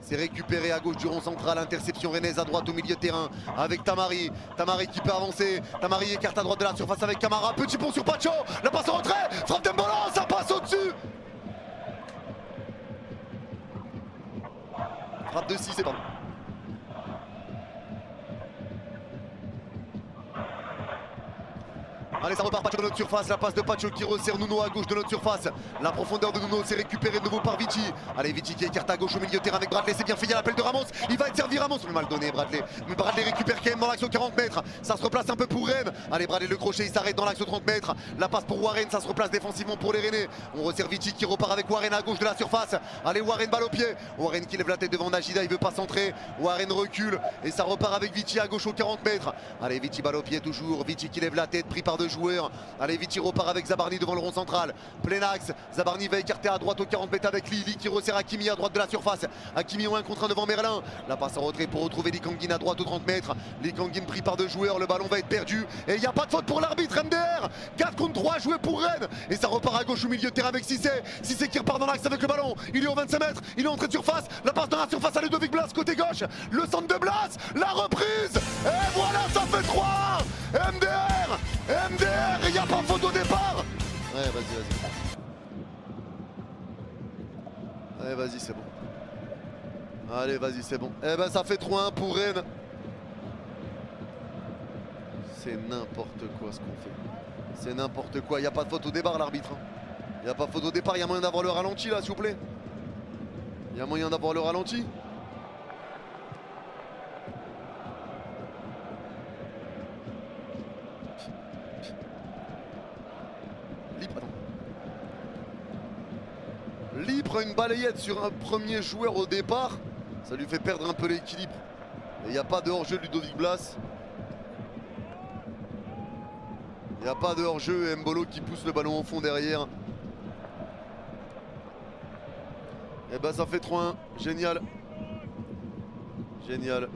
C'est récupéré à gauche du rond central, interception rennaise à droite au milieu de terrain avec Tamari. Tamari qui peut avancer, Tamari écarte à droite de la surface avec Camara, petit pont sur Pacho, la passe en retrait, frappe d'Embolo, ça passe au-dessus. Frappe de 6, c'est pas bon. Allez, ça repart Pacho de notre surface, la passe de Pacho qui resserre Nuno à gauche de notre surface. La profondeur de Nuno, c'est récupéré de nouveau par Vici. Allez, Vici qui écarte à gauche au milieu de terrain avec Bradley, c'est bien fait, il y a l'appel de Ramos. Il va être servi Ramos, mais mal donné Bradley. Mais Bradley récupère quand même dans l'axe aux 40 mètres. Ça se replace un peu pour Rennes. Allez, Bradley le crochet, il s'arrête dans l'axe aux 30 mètres. La passe pour Warren, ça se replace défensivement pour les Rennais. On resserre Vici qui repart avec Warren à gauche de la surface. Allez, Warren balle au pied. Warren qui lève la tête devant Najida, il veut pas centrer. Warren recule et ça repart avec Vici à gauche aux 40 mètres. Allez, Vici balle au pied toujours. Vici qui lève la tête, pris par 2 joueurs. Allez, Vici repart avec Zabarni devant le rond central. Plein axe, Zabarni va écarter à droite aux 40 mètres avec Lili qui resserre Hakimi à droite de la surface. Hakimi en 1 contre 1 devant Merlin. La passe en retrait pour retrouver Likangin à droite aux 30 mètres. Likangin pris par 2 joueurs, le ballon va être perdu. Et il n'y a pas de faute pour l'arbitre MDR. 4 contre 3 joué pour Rennes. Et ça repart à gauche au milieu de terrain avec Cissé. Cissé qui repart dans l'axe avec le ballon. Il est au 25 mètres, il est entré de surface. La passe dans la surface à Ludovic Blas côté gauche. Le centre de Blas, la reprise. Et voilà, ça fait 3. MDR, il n'y a pas faute au départ. Ouais, vas-y. Allez, vas-y, c'est bon. Allez, vas-y, c'est bon. Eh ben, ça fait 3-1 pour Rennes. C'est n'importe quoi ce qu'on fait. C'est n'importe quoi. Il n'y a pas de faute au départ, l'arbitre. Il n'y a pas de faute au départ. Il y a moyen d'avoir le ralenti, là, s'il vous plaît. Il y a moyen d'avoir le ralenti. Lee prend une balayette sur un premier joueur au départ. Ça lui fait perdre un peu l'équilibre. Et il n'y a pas de hors-jeu de Ludovic Blas. Il n'y a pas de hors-jeu. Mbolo qui pousse le ballon au fond derrière. Et ben ça fait 3-1. Génial. Génial.